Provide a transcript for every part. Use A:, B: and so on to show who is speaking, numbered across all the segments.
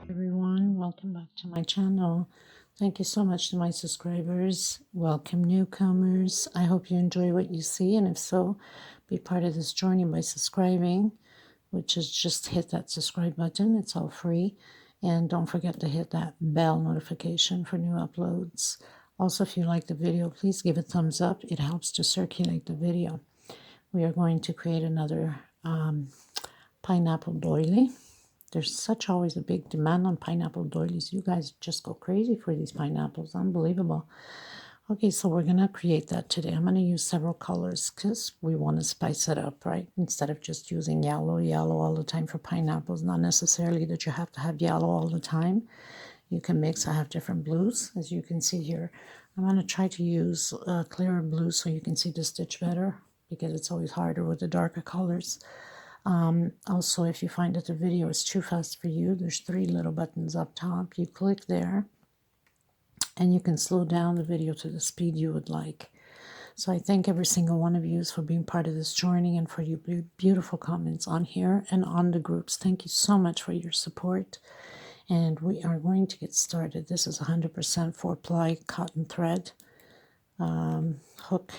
A: Everyone, welcome back to my channel. Thank you so much to my subscribers. Welcome newcomers. I hope you enjoy what you see, and if so, be part of this journey by subscribing, which is just hit that subscribe button. It's all free, and don't forget to hit that bell notification for new uploads. Also, if you like the video, please give a thumbs up. It helps to circulate the video. We are going to create another pineapple doily. There's such always a big demand on pineapple doilies. You guys just go crazy for these pineapples. Unbelievable. Okay, so we're going to create that today. I'm going to use several colors because we want to spice it up, right? Instead of just using yellow all the time for pineapples. Not necessarily that you have to have yellow all the time. You can mix. I have different blues, as you can see here. I'm going to try to use clearer blue so you can see the stitch better, because it's always harder with the darker colors. Also, if you find that the video is too fast for you, there's 3 little buttons up top. You click there and you can slow down the video to the speed you would like. So I thank every single one of you for being part of this journey and for your beautiful comments on here and on the groups. Thank you so much for your support. And we are going to get started. This is 100% 4-ply cotton thread. Hook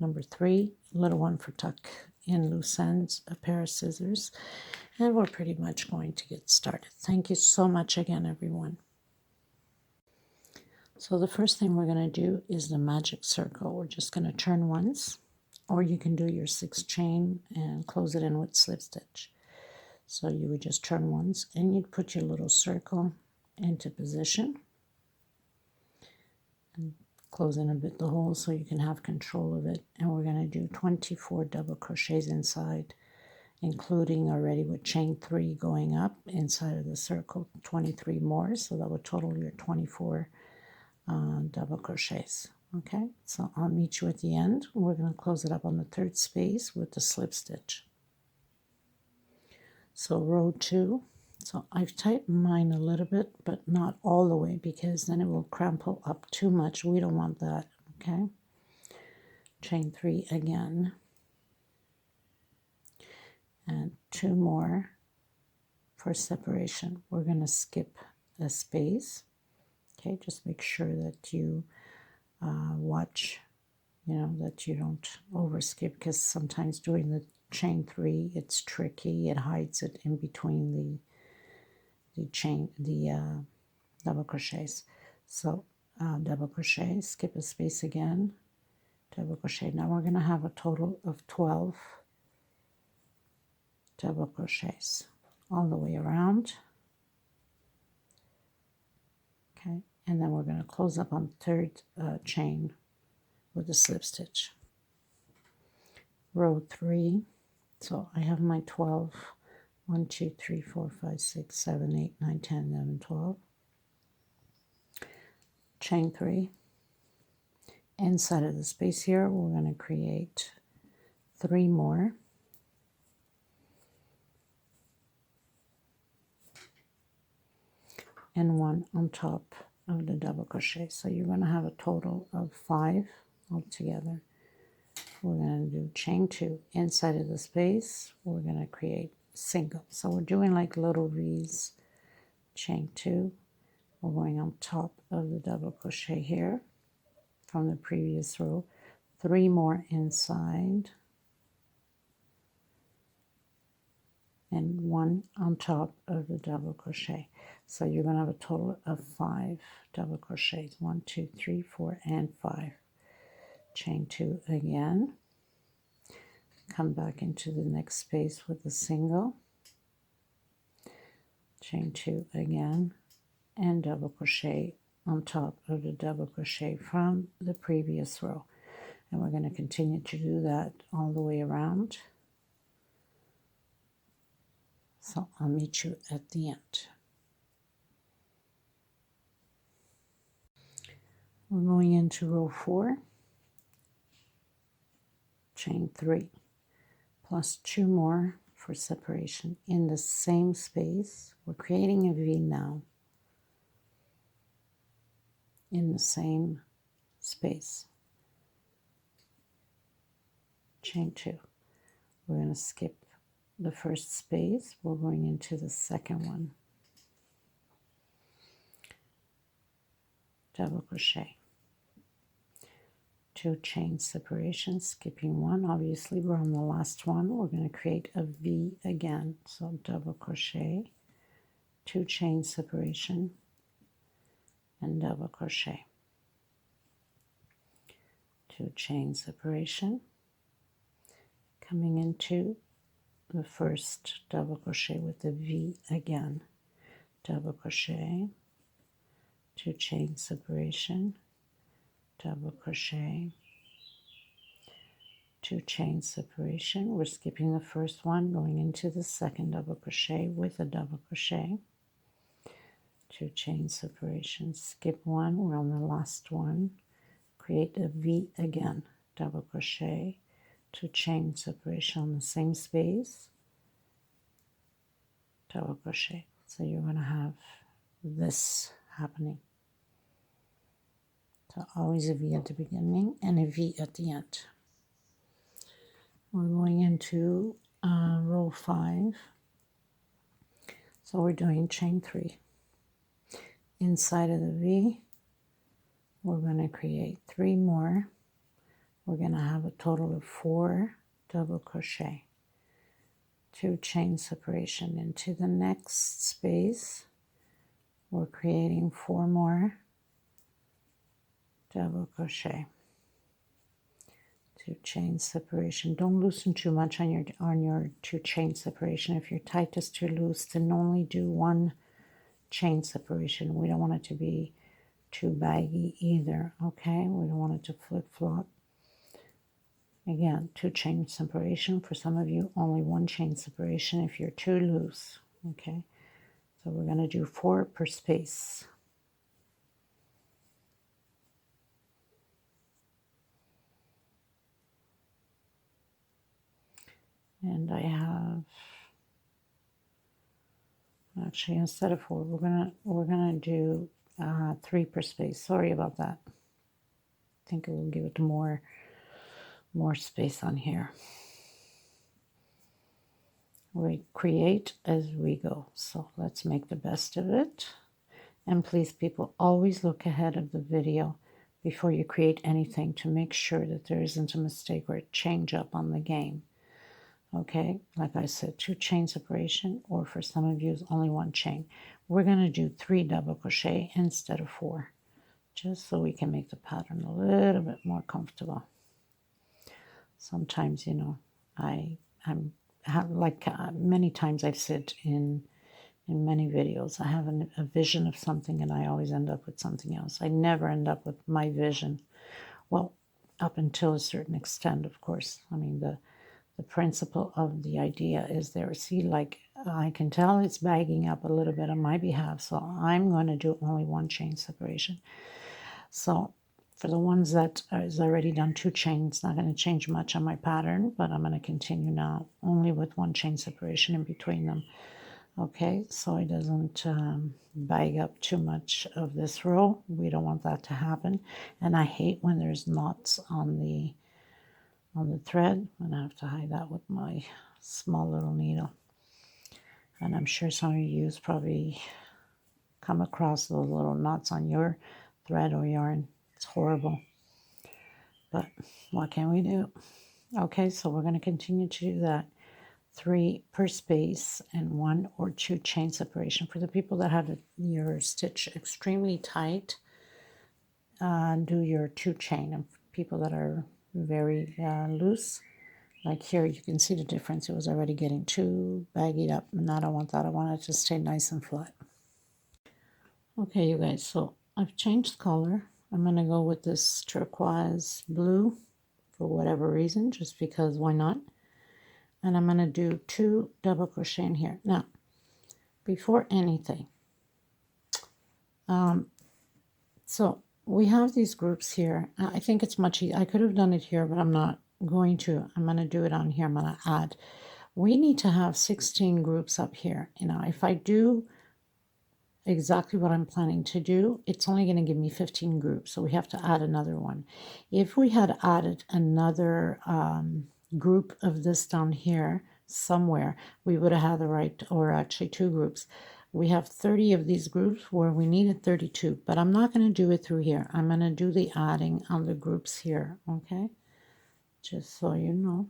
A: number 3, little one for tuck in loose ends, a pair of scissors, and we're pretty much going to get started. Thank you so much again, everyone. So the first thing we're going to do is the magic circle. We're just going to turn once, or you can do your 6 chain and close it in with slip stitch. So you would just turn once and you'd put your little circle into position and close in a bit the hole so you can have control of it. And we're going to do 24 double crochets inside, including already with chain 3 going up inside of the circle, 23 more, so that would total your 24 double crochets. Okay, so I'll meet you at the end. We're going to close it up on the 3rd space with the slip stitch. So row 2. So I've tightened mine a little bit, but not all the way, because then it will crumple up too much. We don't want that, okay? Chain 3 again. And 2 more for separation. We're going to skip a space, okay? Just make sure that you watch, that you don't overskip, because sometimes doing the chain 3, it's tricky. It hides it in between the double crochets. So double crochet, skip a space again, double crochet. Now we're going to have a total of 12 double crochets all the way around. Okay, and then we're going to close up on the 3rd chain with a slip stitch. Row 3. So I have my 12. 1, 2, 3, 4, 5, 6, 7, 8, 9, 10, 11, 12. Chain 3. Inside of the space here, we're going to create 3 more. And 1 on top of the double crochet. So you're going to have a total of 5 altogether. We're going to do chain 2. Inside of the space, we're going to create single. So we're doing like little V's. Chain 2. We're going on top of the double crochet here from the previous row. 3 more inside. And 1 on top of the double crochet. So you're going to have a total of 5 double crochets. 1, 2, 3, 4, and 5. Chain 2 again. Come back into the next space with a single. Chain 2 again. And double crochet on top of the double crochet from the previous row. And we're going to continue to do that all the way around. So I'll meet you at the end. We're going into row 4, chain 3, plus 2 more for separation in the same space. We're creating a V now in the same space. Chain 2. We're going to skip the first space. We're going into the second one. double crochet, 2 chain separations, skipping one. Obviously we're on the last one. We're going to create a V again, so double crochet, 2 chain separation, and double crochet, 2 chain separation, coming into the first double crochet with the V again, double crochet, 2 chain separation, double crochet, 2 chain separation. We're skipping the first one, going into the second double crochet with a double crochet, 2 chain separation, skip one, we're on the last one, create a V again, double crochet, 2 chain separation on the same space, double crochet. So you're going to have this happening. So always a V at the beginning and a V at the end. We're going into row 5. So we're doing chain 3. Inside of the V, we're going to create 3 more. We're going to have a total of 4 double crochet, 2 chain separation into the next space. We're creating 4 more double crochet, 2 chain separation. Don't loosen too much on your 2 chain separation. If your tight is too loose, then only do 1 chain separation. We don't want it to be too baggy either, okay? We don't want it to flip-flop. Again, 2 chain separation. For some of you, only 1 chain separation if you're too loose, okay? So we're going to do 4 per space. And I have, actually instead of 4, we're gonna do 3 per space. Sorry about that. I think it will give it more space on here. We create as we go, so let's make the best of it. And please, people, always look ahead of the video before you create anything to make sure that there isn't a mistake or a change up on the game. Okay, like I said, 2 chain separation, or for some of you, only 1 chain. We're going to do 3 double crochet instead of 4, just so we can make the pattern a little bit more comfortable. Sometimes, you know, many times I've said in many videos, I have a vision of something and I always end up with something else. I never end up with my vision. Well, up until a certain extent, of course. I mean, the principle of the idea is there. See, like I can tell it's bagging up a little bit on my behalf, so I'm going to do only 1 chain separation. So for the ones that is already done 2 chains, it's not going to change much on my pattern, but I'm going to continue now only with 1 chain separation in between them. Okay, so it doesn't bag up too much of this row. We don't want that to happen. And I hate when there's knots on the thread. I'm going to have to hide that with my small little needle. And I'm sure some of you probably come across those little knots on your thread or yarn. It's horrible. But what can we do? Okay, so we're going to continue to do that. 3 per space and 1 or 2 chain separation. For the people that have your stitch extremely tight, do your 2 chain. And people that are very loose, like here, you can see the difference. It was already getting too baggied up, and I don't want that. I want it to stay nice and flat. Okay, you guys, so I've changed color. I'm going to go with this turquoise blue for whatever reason, just because why not? And I'm going to do 2 double crochet in here. Now, before anything, so we have these groups here. I think it's much easier. I could have done it here, but I'm not going to. I'm going to do it on here. I'm going to add. We need to have 16 groups up here. You know, if I do exactly what I'm planning to do, it's only going to give me 15 groups. So we have to add another one. If we had added another group of this down here somewhere, we would have had the right, or actually 2 groups, we have 30 of these groups where we needed 32, but I'm not going to do it through here. I'm going to do the adding on the groups here, okay? Just so you know.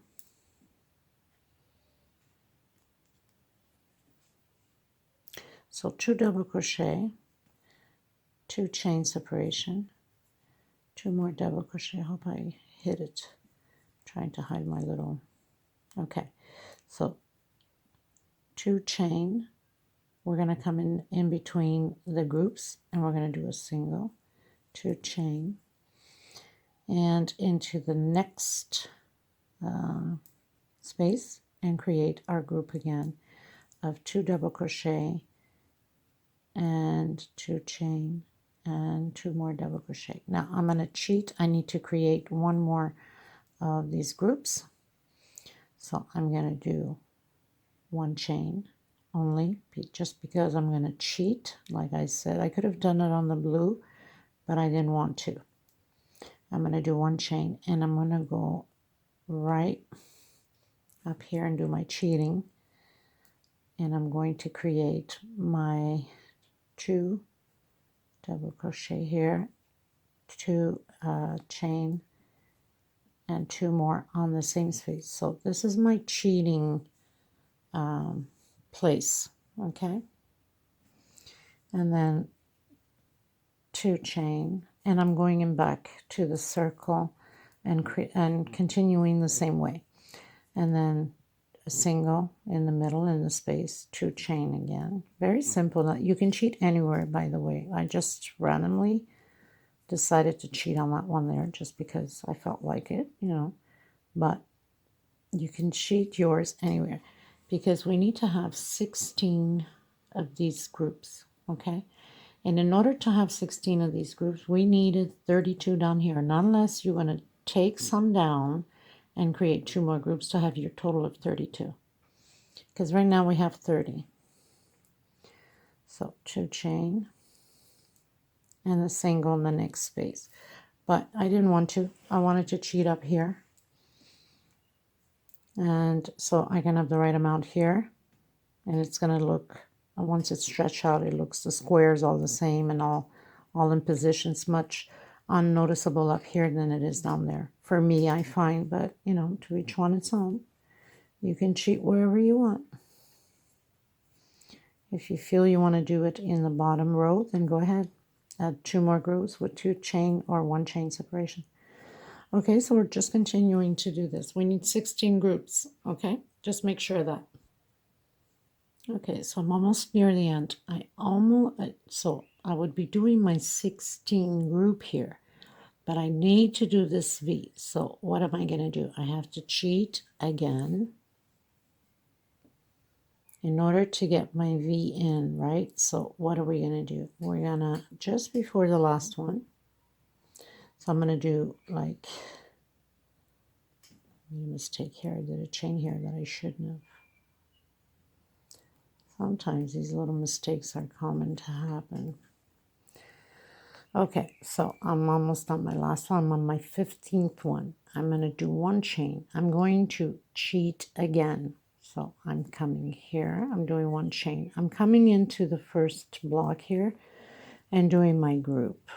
A: So 2 double crochet, 2 chain separation, 2 more double crochet. I hope I hit it. Trying to hide my little, okay. So 2 chain. We're going to come in between the groups and we're going to do a single, 2 chain, and into the next space and create our group again of 2 double crochet and 2 chain and 2 more double crochet. Now I'm going to cheat. I need to create one more of these groups. So I'm going to do 1 chain only, just because I'm going to cheat. Like I said, I could have done it on the blue, but I didn't want to. I'm going to do 1 chain and I'm going to go right up here and do my cheating, and I'm going to create my 2 double crochet here, 2 chain, and 2 more on the same space. So this is my cheating place, okay? And then 2 chain, and I'm going in back to the circle and continuing the same way, and then a single in the middle in the space, 2 chain again. Very simple. You can cheat anywhere, by the way. I just randomly decided to cheat on that one there just because I felt like it, you know, but you can cheat yours anywhere because we need to have 16 of these groups, okay? And in order to have 16 of these groups, we needed 32 down here, not unless you're going to take some down and create 2 more groups to have your total of 32. Because right now we have 30. So 2 chain and the single in the next space. But I didn't want to. I wanted to cheat up here. And so I can have the right amount here. And it's going to look, once it's stretched out, it looks, the squares all the same and all in positions, much unnoticeable up here than it is down there. For me, I find, but you know, to each one its own. You can cheat wherever you want. If you feel you want to do it in the bottom row, then go ahead. Add 2 more groups with 2 chain or 1 chain separation. Okay, so we're just continuing to do this. We need 16 groups, okay? Just make sure of that. Okay, so I'm almost near the end. So I would be doing my 16 group here, but I need to do this V. So what am I going to do? I have to cheat again in order to get my V in, right? So what are we going to do? We're going to, just before the last one, so I'm going to do like, made a mistake here. I did a chain here that I shouldn't have. Sometimes these little mistakes are common to happen. Okay, so I'm almost on my last one. I'm on my 15th one. I'm going to do 1 chain. I'm going to cheat again. So I'm coming here. I'm doing 1 chain. I'm coming into the first block here and doing my group.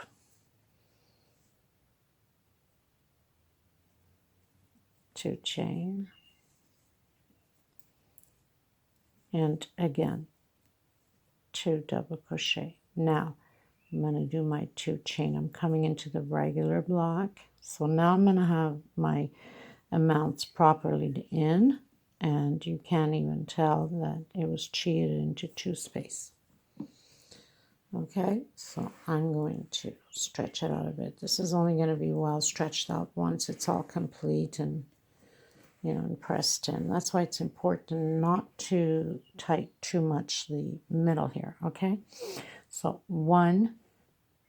A: Two chain. And again, 2 double crochet. Now I'm going to do my 2 chain. I'm coming into the regular block. So now I'm going to have my amounts properly in, and you can't even tell that it was cheated into 2 space. Okay, so I'm going to stretch it out a bit. This is only going to be well stretched out once it's all complete and, you know, and pressed in. That's why it's important not to tight too much the middle here, okay? So 1,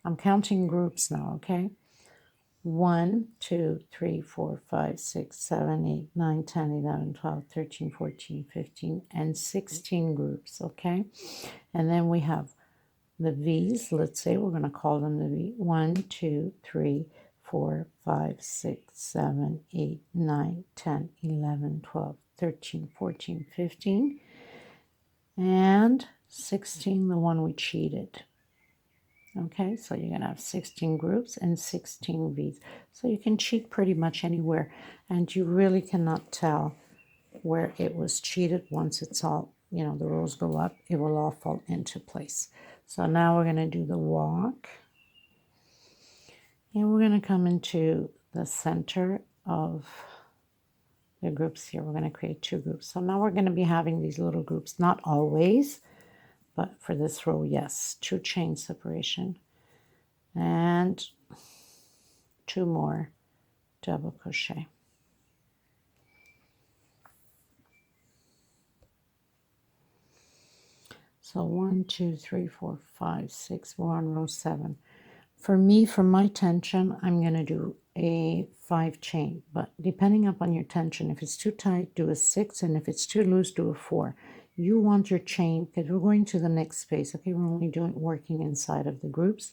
A: I'm counting groups now, okay? 1, 2, 3, 4, 5, 6, 7, 8, 9, 10, 11, 12, 13, 14, 15, and 16 groups, okay? And then we have the V's. Let's say we're going to call them the V. 1, 2, 3, 4, 5, 6, 7, 8, 9, 10, 11, 12, 13, 14, 15. And 16 the one we cheated. Okay, so you're going to have 16 groups and 16 V's. So you can cheat pretty much anywhere, and you really cannot tell where it was cheated. Once it's all, you know, the rows go up, it will all fall into place. So now we're going to do the walk, and we're going to come into the center of the groups here. We're going to create 2 groups. So now we're going to be having these little groups, not always, but for this row, yes, 2 chain separation and 2 more double crochet. So 1, 2, 3, 4, 5, 6, we're on row 7. For me, for my tension, I'm going to do a 5 chain, but depending upon your tension, if it's too tight, do a 6, and if it's too loose, do a 4. You want your chain, because we're going to the next space. Okay, we're only working inside of the groups.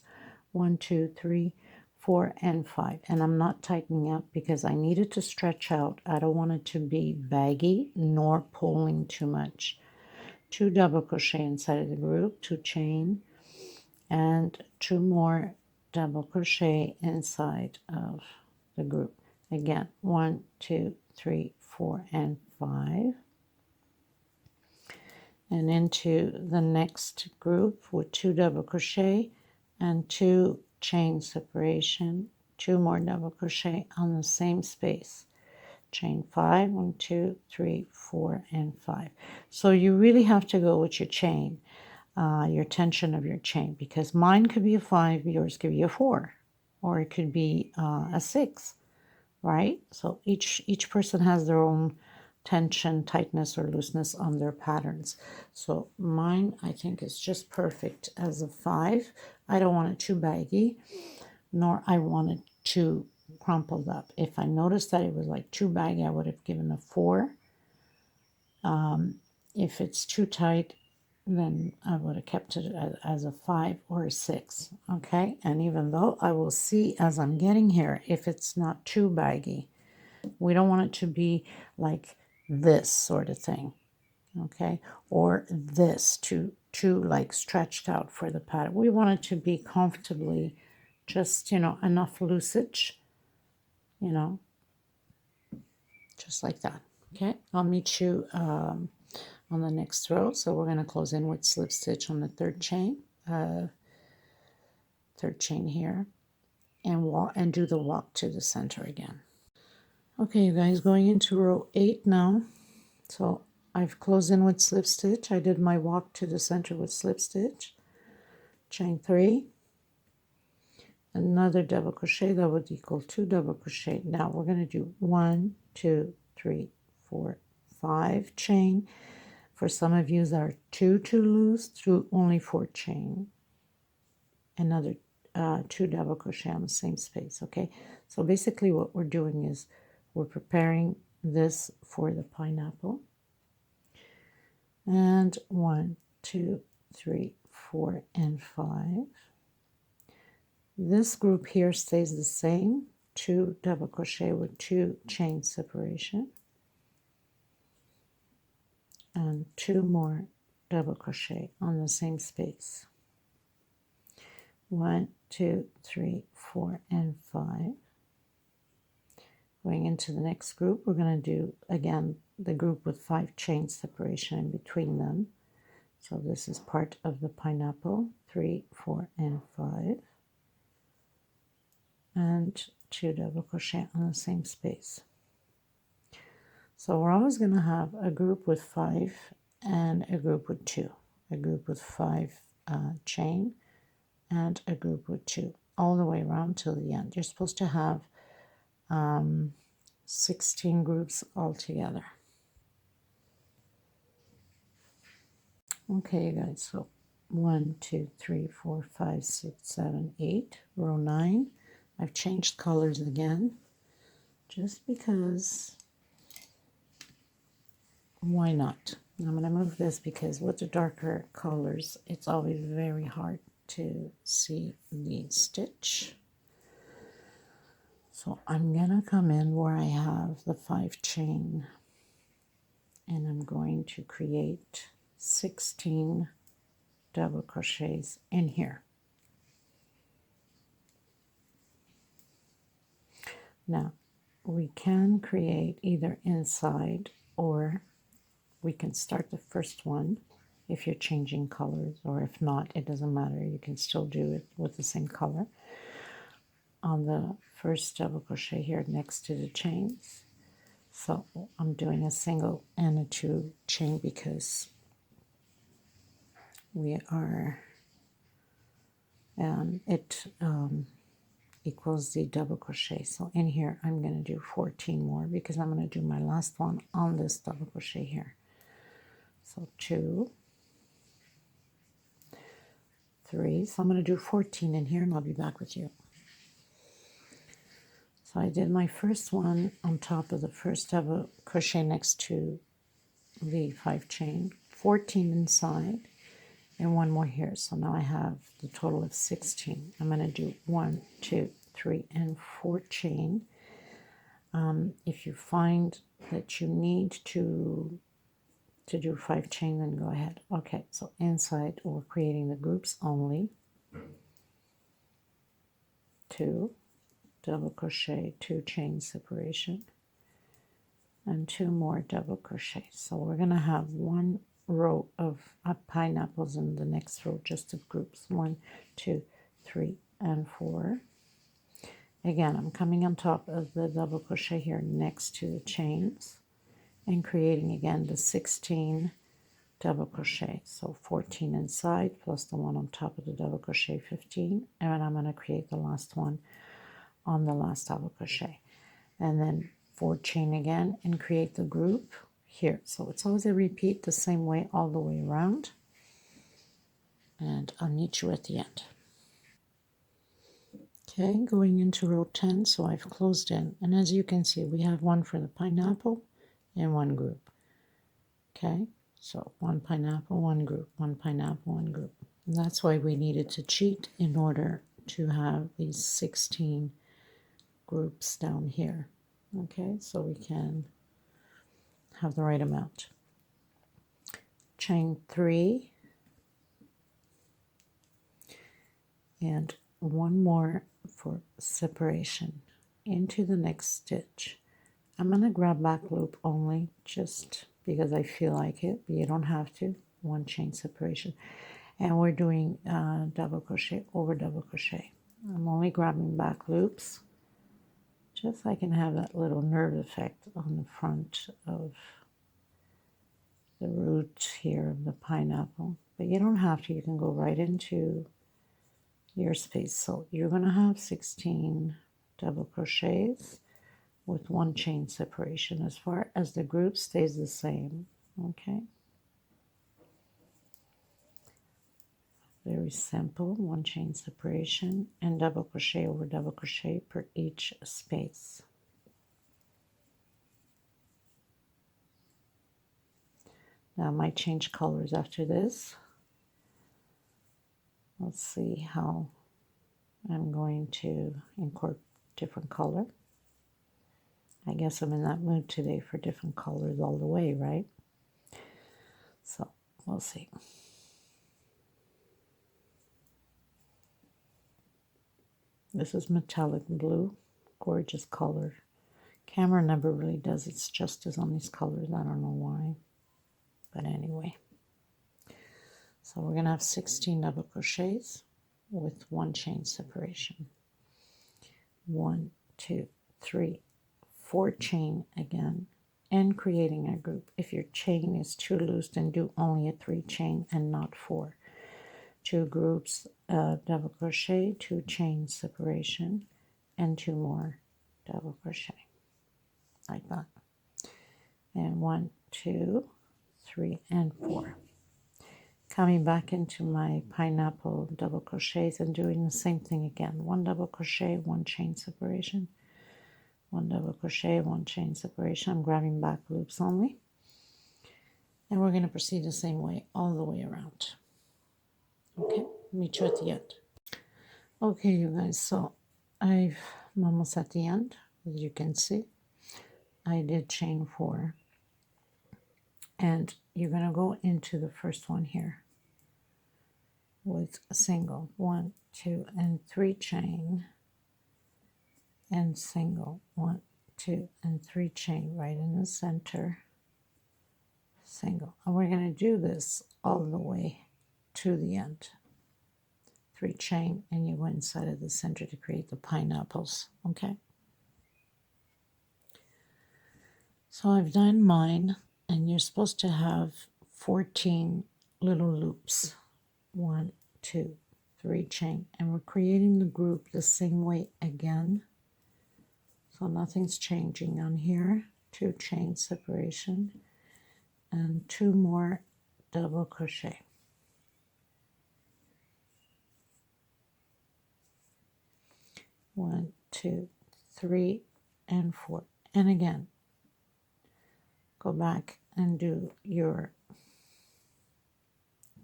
A: 1, 2, 3, 4, and 5. And I'm not tightening up because I need it to stretch out. I don't want it to be baggy nor pulling too much. 2 double crochet inside of the group, 2 chain, and 2 more double crochet inside of the group. Again, 1, 2, 3, 4, and 5. And into the next group with 2 double crochet and 2 chain separation, 2 more double crochet on the same space. Chain 5, 1, 2, 3, 4, and 5. So you really have to go with your chain, your tension of your chain, because mine could be a 5, yours could be a 4, or it could be a 6, right? So each person has their own tension, tightness, or looseness on their patterns. So mine, I think, is just perfect as a 5. I don't want it too baggy, nor I want it too crumpled up. If I noticed that it was like too baggy, I would have given a 4. If it's too tight, then I would have kept it as a 5 or a 6. Okay, and even though I will see as I'm getting here if it's not too baggy. We don't want it to be like this sort of thing, okay, or this too like stretched out for the pattern. We want it to be comfortably just, you know, enough loosage, you know, just like that. Okay, I'll meet you on the next row. So we're going to close in with slip stitch on the third chain here, and do the walk to the center again. Okay, you guys, going into row 8 now. So I've closed in with slip stitch. I did my walk to the center with slip stitch, chain 3, another double crochet. That would equal 2 double crochet. Now we're going to do 1, 2, 3, 4, 5 chain. For some of you that are too loose, do only 4 chain. Another 2 double crochet on the same space. Okay, so basically what we're doing is we're preparing this for the pineapple. And 1, 2, 3, 4, and 5. This group here stays the same, 2 double crochet with 2 chain separation, and 2 more double crochet on the same space. 1, 2, 3, 4, and 5. Going into the next group, we're going to do again the group with 5 chain separation in between them. So this is part of the pineapple, 3, 4, and 5, and 2 double crochet on the same space. So we're always going to have a group with 5 and a group with 2, a group with 5 chain and a group with 2, all the way around till the end. You're supposed to have 16 groups altogether. Okay, you guys, so 1, 2, 3, 4, 5, 6, 7, 8, row 9. I've changed colors again, just because, why not? I'm going to move this because with the darker colors, it's always very hard to see the stitch. So I'm going to come in where I have the 5 chain, and I'm going to create 16 double crochets in here. Now we can create either inside, or we can start the first one if you're changing colors, or if not, it doesn't matter, you can still do it with the same color on the first double crochet here next to the chains. So I'm doing a single and a 2 chain because we are it equals the double crochet. So in here I'm going to do 14 more because I'm going to do my last one on this double crochet here. So 2, 3, so I'm going to do 14 in here and I'll be back with you. So I did my first one on top of the first double crochet next to the 5 chain, 14 inside, and 1 more here. So now I have the total of 16. I'm going to do 1, 2, 3, and 4 chain. If you find that you need to do 5 chain, then go ahead. Okay, so inside we're creating the groups only. 2 double crochet, 2 chain separation, and 2 more double crochet. So we're going to have 1 row of pineapples in the next row just of groups. 1, 2, 3, and 4. Again, I'm coming on top of the double crochet here next to the chains and creating again the 16 double crochet. So 14 inside plus the one on top of the double crochet, 15, and I'm going to create the last one on the last double crochet, and then 4 chain again and create the group here. So it's always a repeat the same way all the way around, and I'll meet you at the end. Okay, going into row 10, so I've closed in, and as you can see we have 1 for the pineapple and 1 group. Okay, so 1 pineapple, 1 group, 1 pineapple, 1 group, and that's why we needed to cheat in order to have these 16 groups down here. Okay, so we can have the right amount. Chain 3 and 1 more for separation into the next stitch. I'm going to grab back loop only just because I feel like it, but you don't have to. 1 chain separation, and we're doing double crochet over double crochet. I'm only grabbing back loops just so I can have that little nerve effect on the front of the root here of the pineapple, but you don't have to. You can go right into your space. So you're going to have 16 double crochets with 1 chain separation. As far as the group stays the same. Okay, very simple. 1 chain separation and double crochet over double crochet per each space. Now I might change colors after this. Let's see how I'm going to incorporate different color. I guess I'm in that mood today for different colors all the way, right? So we'll see. This is metallic blue, gorgeous color. Camera never really does its justice on these colors. I don't know why, but anyway. So we're going to have 16 double crochets with 1 chain separation. 1, 2, 3, 4 chain again, and creating a group. If your chain is too loose, then do only a 3 chain and not 4. 2 groups double crochet, 2 chain separation, and 2 more double crochet like that. And 1, 2, 3, and 4. Coming back into my pineapple double crochets and doing the same thing again. 1 double crochet, 1 chain separation, 1 double crochet, 1 chain separation. I'm grabbing back loops only, and we're going to proceed the same way all the way around. Okay, meet you at the end. Okay, you guys, so I'm almost at the end. As you can see, I did chain 4, and you're going to go into the first one here. with a single, 1, 2, and 3 chain, and single, 1, 2, and 3 chain right in the center, single. And we're going to do this all the way to the end. 3 chain, and you go inside of the center to create the pineapples. Okay, so I've done mine, and you're supposed to have 14 little loops. 1, 2, 3 chain, and we're creating the group the same way again, so nothing's changing on here. 2 chain separation and 2 more double crochet. One, 2, 3, and 4, and again go back and do your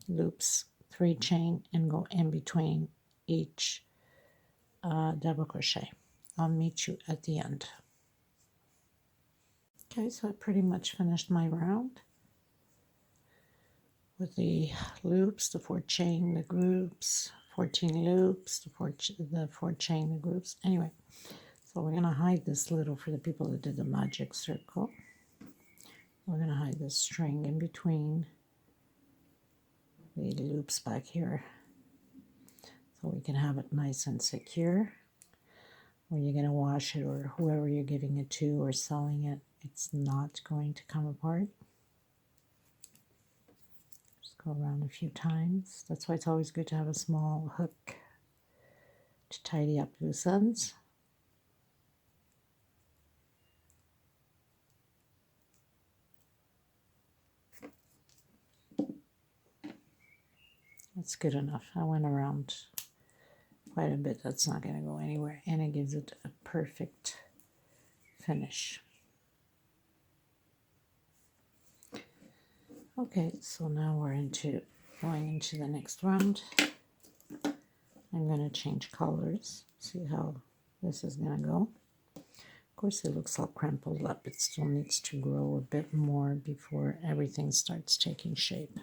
A: loops, 3 chain, and go in between each double crochet. I'll meet you at the end. Okay, so I pretty much finished my round with the loops, the 4 chain, the groups, 14 loops, the 4 chain, the groups. Anyway, so we're going to hide this little, for the people that did the magic circle, we're going to hide this string in between the loops back here, so we can have it nice and secure. When you're going to wash it, or whoever you're giving it to or selling it, it's not going to come apart. Just go around a few times. That's why it's always good to have a small hook to tidy up loose ends. That's good enough. I went around quite a bit. That's not going to go anywhere, and it gives it a perfect finish. Okay, so now we're going into the next round. I'm going to change colors, see how this is going to go. Of course, it looks all crumpled up. It still needs to grow a bit more before everything starts taking shape.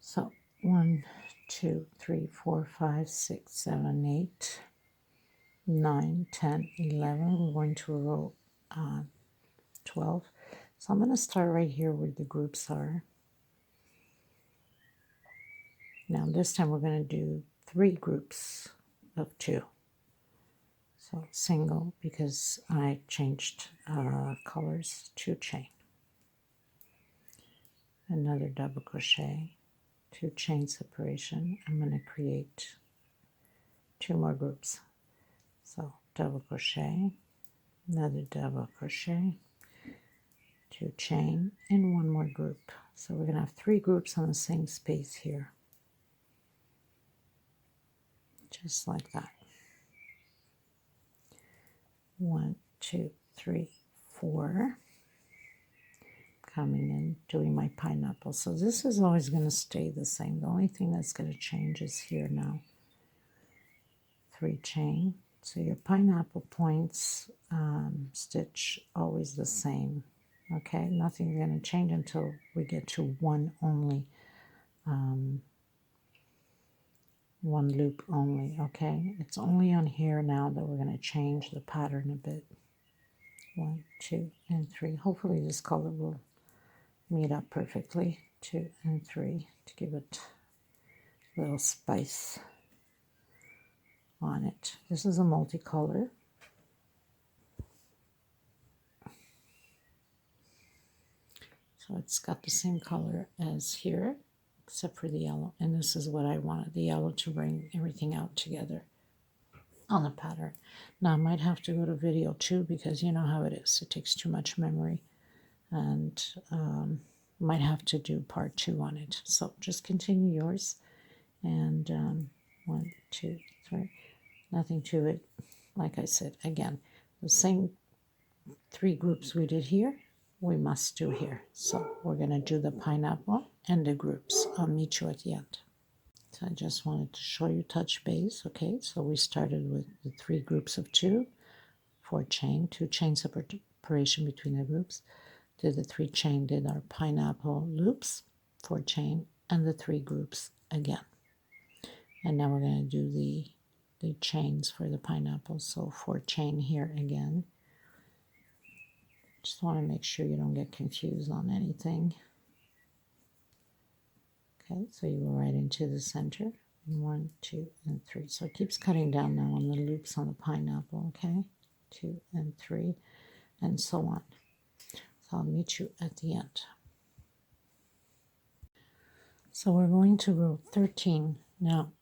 A: So 1, 2, 3, 4, 5, 6, 7, 8, 9, 10, 11. We're going to row 12. So I'm going to start right here where the groups are. Now this time we're going to do 3 groups of 2. So single, because I changed colors, 2 chain. Another double crochet, 2 chain separation. I'm going to create 2 more groups. So double crochet, another double crochet, 2 chain, and 1 more group. So we're going to have 3 groups on the same space here. Just like that. 1, 2, 3, 4. Coming in, doing my pineapple. So this is always going to stay the same. The only thing that's going to change is here now. 3 chain. So your pineapple points stitch always the same. Okay, nothing's going to change until we get to 1 only. 1 loop only. Okay, it's only on here now that we're going to change the pattern a bit. 1, 2, and 3. Hopefully this color will meet up perfectly. 2 and 3 to give it a little spice on it. This is a multicolor. So it's got the same color as here, except for the yellow. And this is what I wanted, the yellow, to bring everything out together on the pattern. Now I might have to go to video 2, because you know how it is. It takes too much memory, and might have to do part 2 on it. So just continue yours, and 1, 2, 3. Nothing to it. Like I said, again, the same 3 groups we did here, we must do here. So we're going to do the pineapple and the groups. I'll meet you at the end. So I just wanted to show you touch base. Okay, so we started with the 3 groups of 2, 4 chain, 2 chain separation between the groups. Did the 3 chain, did our pineapple loops, 4 chain, and the 3 groups again. And now we're going to do the chains for the pineapple. So 4 chain here again. Just want to make sure you don't get confused on anything. Okay, so you go right into the center. 1, 2, and 3. So it keeps cutting down now on the loops on the pineapple. Okay, 2 and 3, and so on. So I'll meet you at the end. So we're going to row 13. Now,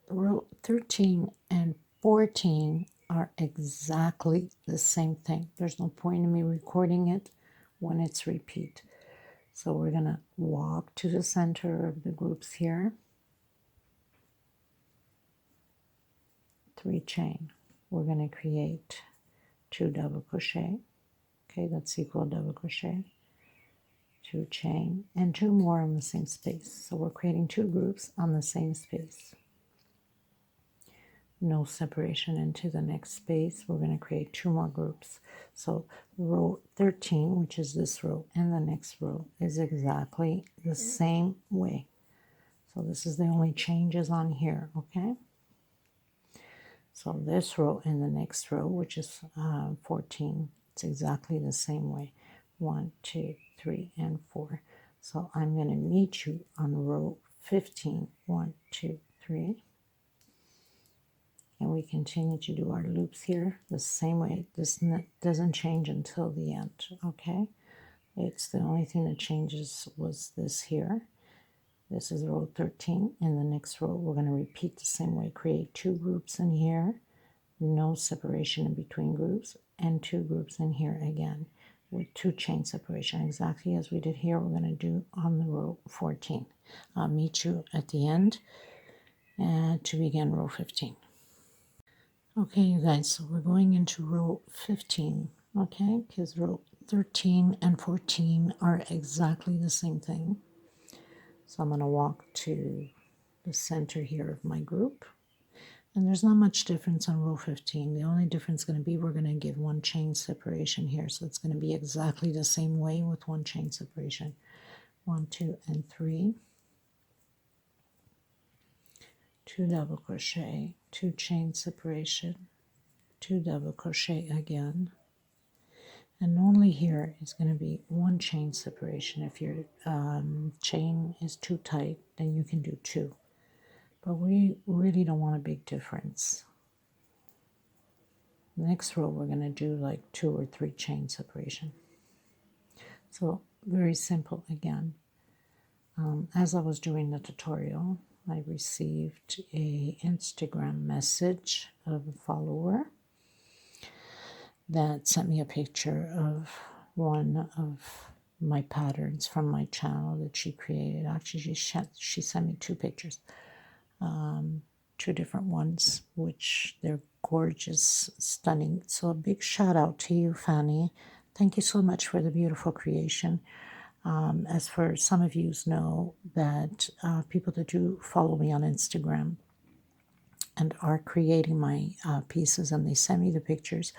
A: row 13 and 14 are exactly the same thing. There's no point in me recording it when it's repeat. So we're going to walk to the center of the groups here. 3 chain. We're going to create 2 double crochet. Okay, that's equal double crochet. 2 chain and 2 more in the same space. So we're creating 2 groups on the same space. No separation into the next space. We're going to create 2 more groups. So row 13, which is this row, and the next row is exactly the same way. So this is the only changes on here, okay? So this row and the next row, which is 14, it's exactly the same way. 1, 2, 3, and 4. So I'm going to meet you on row 15. 1, 2, 3. And we continue to do our loops here the same way. This doesn't change until the end, okay? It's the only thing that changes was this here. This is row 13. In the next row, we're going to repeat the same way. Create 2 groups in here. No separation in between groups. And 2 groups in here again with 2 chain separation. Exactly as we did here, we're going to do on the row 14. I'll meet you at the end to begin row 15. Okay, you guys, so we're going into row 15, okay? Because row 13 and 14 are exactly the same thing. So I'm going to walk to the center here of my group. And there's not much difference on row 15. The only difference is going to be we're going to give 1 chain separation here. So it's going to be exactly the same way with 1 chain separation. 1, 2, and 3. 2 double crochet, 2 chain separation, 2 double crochet again. And only here is going to be 1 chain separation. If your chain is too tight, then you can do 2. But we really don't want a big difference. Next row, we're going to do like 2 or 3 chain separation. So very simple again. As I was doing the tutorial, I received a Instagram message of a follower that sent me a picture of one of my patterns from my channel that she created. Actually, she sent me 2 pictures, 2 different ones, which they're gorgeous, stunning. So a big shout out to you, Fanny. Thank you so much for the beautiful creation. As for some of you know that people that do follow me on Instagram and are creating my pieces and they send me the pictures,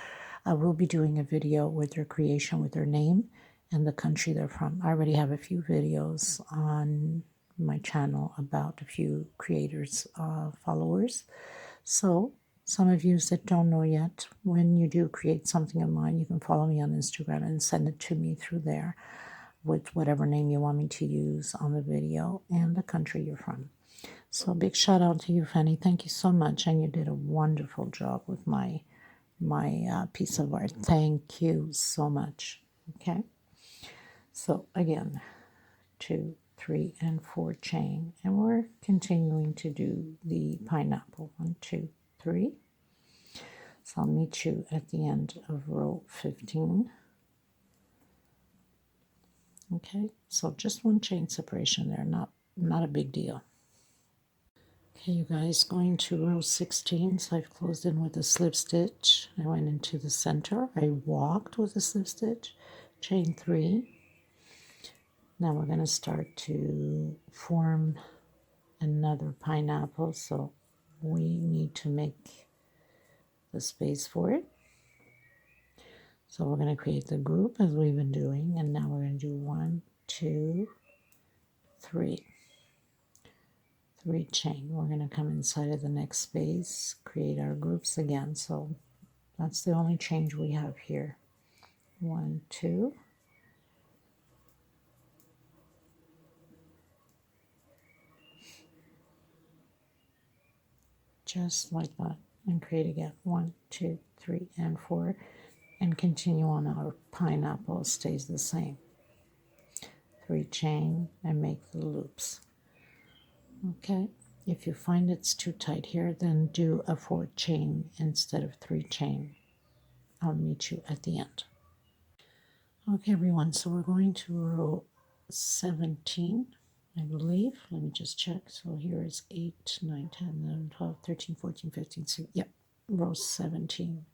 A: I will be doing a video with their creation with their name and the country they're from. I already have a few videos on my channel about a few creators, followers. So some of you that don't know yet, when you do create something of mine, you can follow me on Instagram and send it to me through there with whatever name you want me to use on the video and the country you're from. So big shout out to you, Fanny. Thank you so much, and you did a wonderful job with my piece of art. Thank you so much. Okay, so again, 2, 3, and 4 chain, and we're continuing to do the pineapple. 1, 2, 3. So I'll meet you at the end of row 15. Okay, so just 1 chain separation there, not a big deal. Okay, you guys, going to row 16, so I've closed in with a slip stitch. I went into the center, I walked with a slip stitch, chain 3. Now we're going to start to form another pineapple, so we need to make the space for it. So we're going to create the group as we've been doing, and now we're going to do 1, 2, 3. 3 chain. We're going to come inside of the next space, create our groups again. So that's the only change we have here. 1, 2, just like that, and create again. 1, 2, 3, and 4, and continue on. Our pineapple stays the same. 3 chain and make the loops. Okay, if you find it's too tight here, then do a 4 chain instead of 3 chain. I'll meet you at the end. Okay, everyone, so we're going to row 17, I believe. Let me just check. So here is 8, 9, 10, 11, 12, 13, 14, 15, 16. Yep, row 17.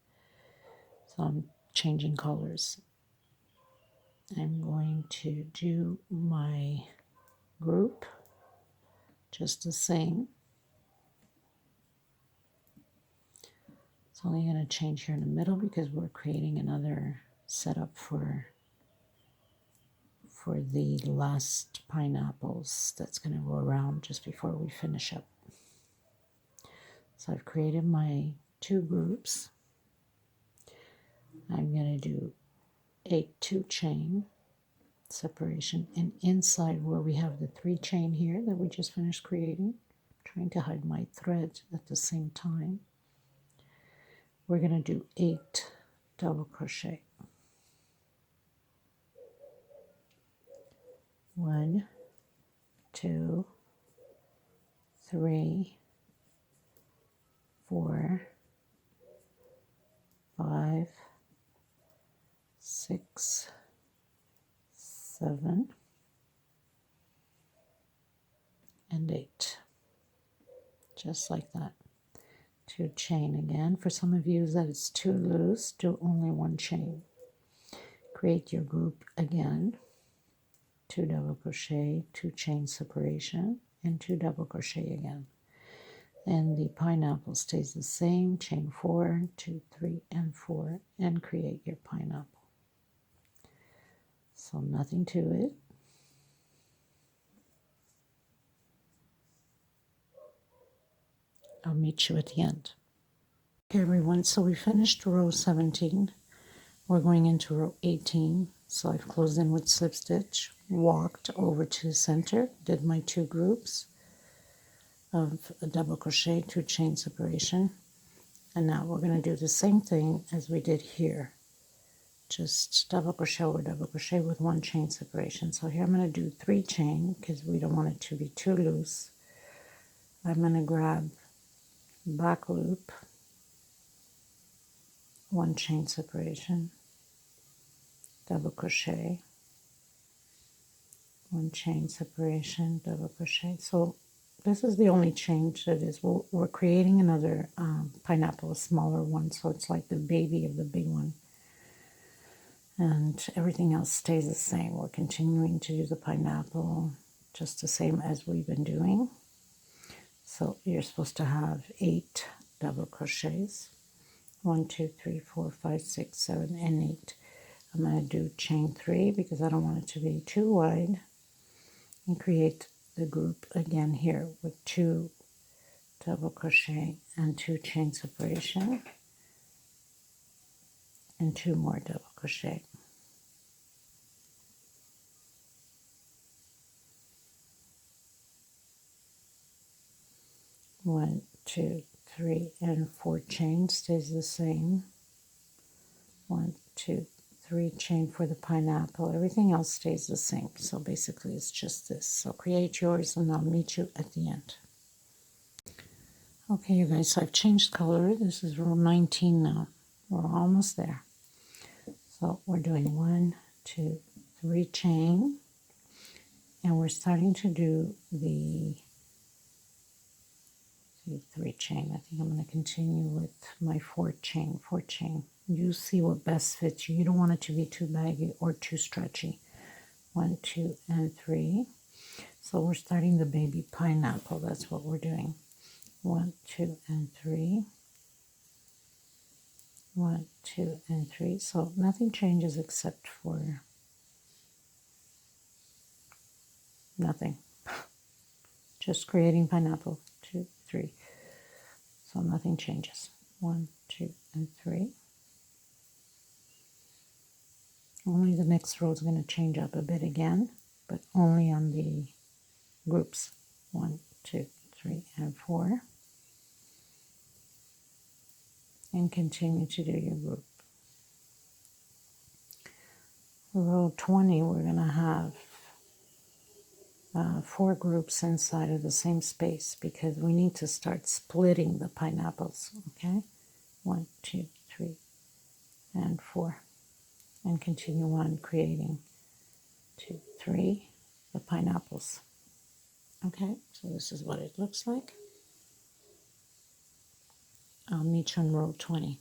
A: So I'm changing colors. I'm going to do my group just the same. It's only going to change here in the middle because we're creating another setup for the last pineapples that's going to go around just before we finish up. So I've created my 2 groups. I'm going to do a 2 chain separation, and inside where we have the 3 chain here that we just finished creating, trying to hide my thread at the same time, we're going to do 8 double crochet. 1, 2, 3, 4, 5, 6, 7, and 8. Just like that. 2 chain again. For some of you that it's too loose, do only 1 chain. Create your group again. 2 double crochet, 2 chain separation, and 2 double crochet again. And the pineapple stays the same. Chain 4, 2, 3, and 4, and create your pineapple. So nothing to it. I'll meet you at the end. Okay, everyone, so we finished row 17. We're going into row 18. So I've closed in with slip stitch, walked over to center, did my 2 groups of a double crochet, 2 chain separation, and now we're going to do the same thing as we did here, just double crochet over double crochet with 1 chain separation. So here I'm going to do 3 chain because we don't want it to be too loose. I'm going to grab back loop, 1 chain separation, double crochet, 1 chain separation, double crochet. So this is the only change that is, we're creating another pineapple, a smaller one, so it's like the baby of the big one. And everything else stays the same. We're continuing to do the pineapple just the same as we've been doing. So you're supposed to have 8 double crochets. 1, 2, 3, 4, 5, 6, 7, and 8. I'm going to do chain 3 because I don't want it to be too wide, and create the group again here with 2 double crochet and 2 chain separation and 2 more double crochet. One, 2, 3, and 4 chain stays the same. 1, 2, 3 chain for the pineapple. Everything else stays the same. So basically it's just this. So create yours and I'll meet you at the end. Okay, you guys, so I've changed color. This is row 19 now. We're almost there. So we're doing 1, 2, 3 chain. And we're starting to do the 3 chain. I think I'm going to continue with my 4 chain. 4 chain. You see what best fits you. You don't want it to be too baggy or too stretchy. 1, 2, and 3. So we're starting the baby pineapple. That's what we're doing. 1, 2, and 3. 1, 2, and 3. So nothing changes except for nothing. just creating pineapple. 2, 3. So nothing changes. 1, 2, and 3. Only the next row is going to change up a bit again, but only on the groups. 1, 2, 3, and 4. And continue to do your group. Row 20, we're going to have 4 groups inside of the same space because we need to start splitting the pineapples. Okay, 1, 2, 3, and 4. And continue on creating 2, 3, the pineapples. Okay, so this is what it looks like. I'll meet you on row 20.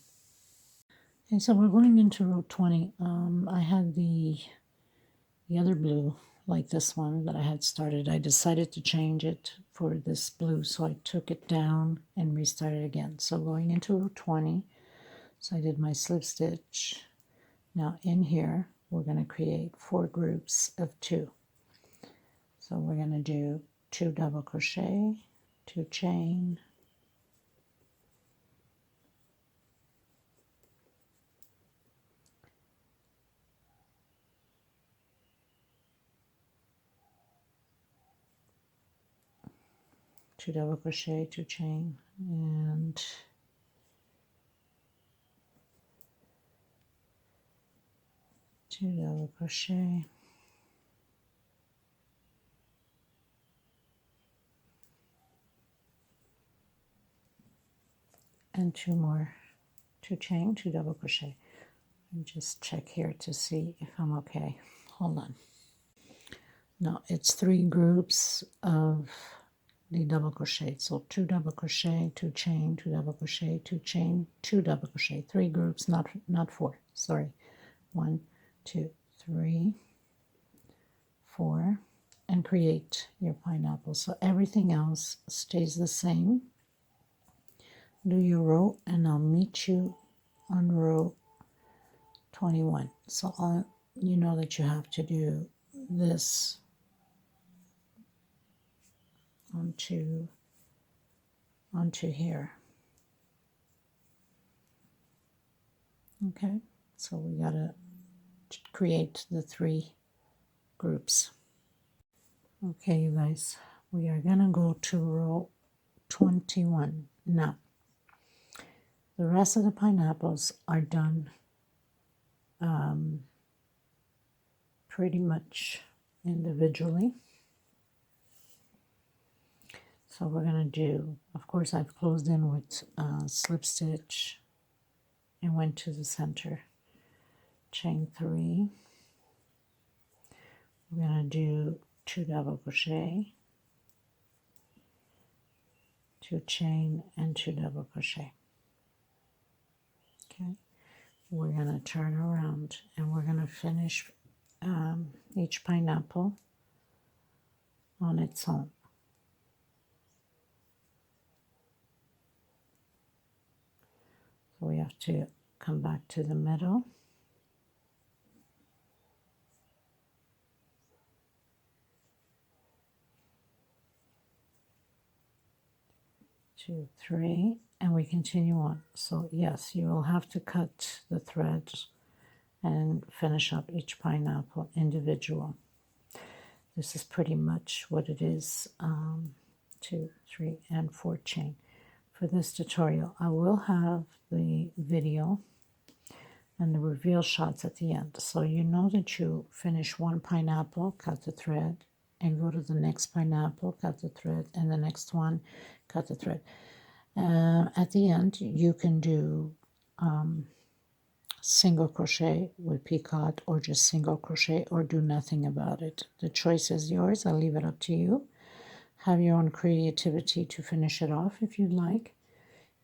A: And so we're going into row 20. I had the other blue, like this one that I had started. I decided to change it for this blue, so I took it down and restarted again. So going into row 20, so I did my slip stitch. Now in here, we're going to create 4 groups of 2. So we're going to do 2 double crochet, 2 chain, 2 double crochet, 2 chain, and 2 double crochet, and 2 more, 2 chain, 2 double crochet. And just check here to see if I'm okay. Hold on. No, it's 3 groups of the double crochet. So 2 double crochet, 2 chain, 2 double crochet, 2 chain, 2 double crochet. 3 groups, not 4. Sorry. 1, 2, 3, 4, and create your pineapple. So everything else stays the same. Do your row, and I'll meet you on row 21. So you know that you have to do this onto here. Okay, so we gotta create the 3 groups. Okay, you guys, we are gonna go to row 21 now. The rest of the pineapples are done pretty much individually. So we're going to do, of course, I've closed in with slip stitch and went to the center. Chain 3. We're going to do 2 double crochet, 2 chain, and 2 double crochet. Okay, we're going to turn around and we're going to finish each pineapple on its own. So we have to come back to the middle. 2, 3, and we continue on. So yes, you will have to cut the threads and finish up each pineapple individual. This is pretty much what it is. 2, 3, and 4 chain. For this tutorial, I will have the video and the reveal shots at the end. So you know that you finish one pineapple, cut the thread, and go to the next pineapple, cut the thread, and the next one, cut the thread. At the end, you can do single crochet with picot, or just single crochet, or do nothing about it. The choice is yours. I'll leave it up to you. Have your own creativity to finish it off if you'd like.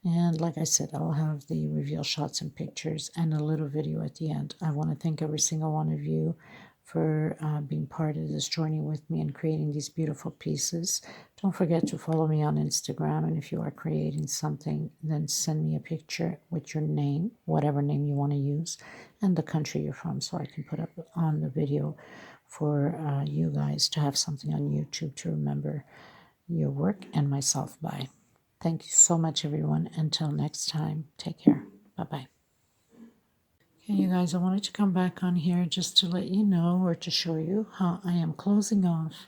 A: And like I said, I'll have the reveal shots and pictures and a little video at the end. I want to thank every single one of you for being part of this journey with me and creating these beautiful pieces. Don't forget to follow me on Instagram, and if you are creating something, then send me a picture with your name, whatever name you want to use, and the country you're from, so I can put up on the video for you guys to have something on YouTube to remember your work and myself by. Thank you so much, everyone. Until next time, take care. Bye-bye. Okay, you guys, I wanted to come back on here just to let you know or to show you how I am closing off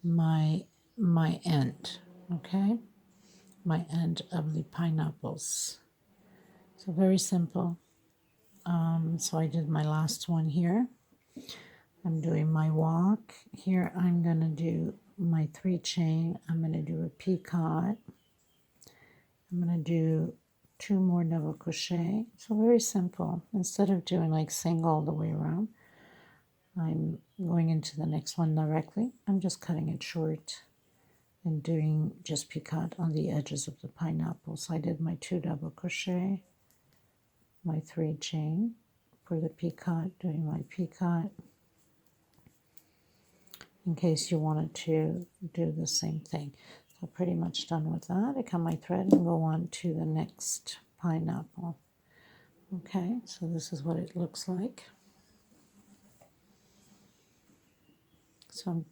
A: my end, okay? My end of the pineapples. So very simple. So I did my last one here. I'm doing my walk. Here I'm going to do my 3 chain. I'm going to do a picot. I'm going to do 2 more double crochet. So very simple. Instead of doing like single all the way around, I'm going into the next one directly. I'm just cutting it short and doing just picot on the edges of the pineapple. So I did my 2 double crochet, my 3 chain for the picot, doing my picot, in case you wanted to do the same thing. So pretty much done with that. I cut my thread and go on to the next pineapple. Okay, so this is what it looks like. So I'm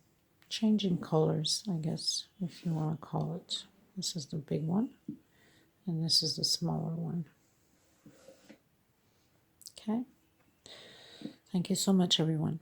A: changing colors, I guess, if you want to call it. This is the big one, and this is the smaller one. Okay. Thank you so much, everyone.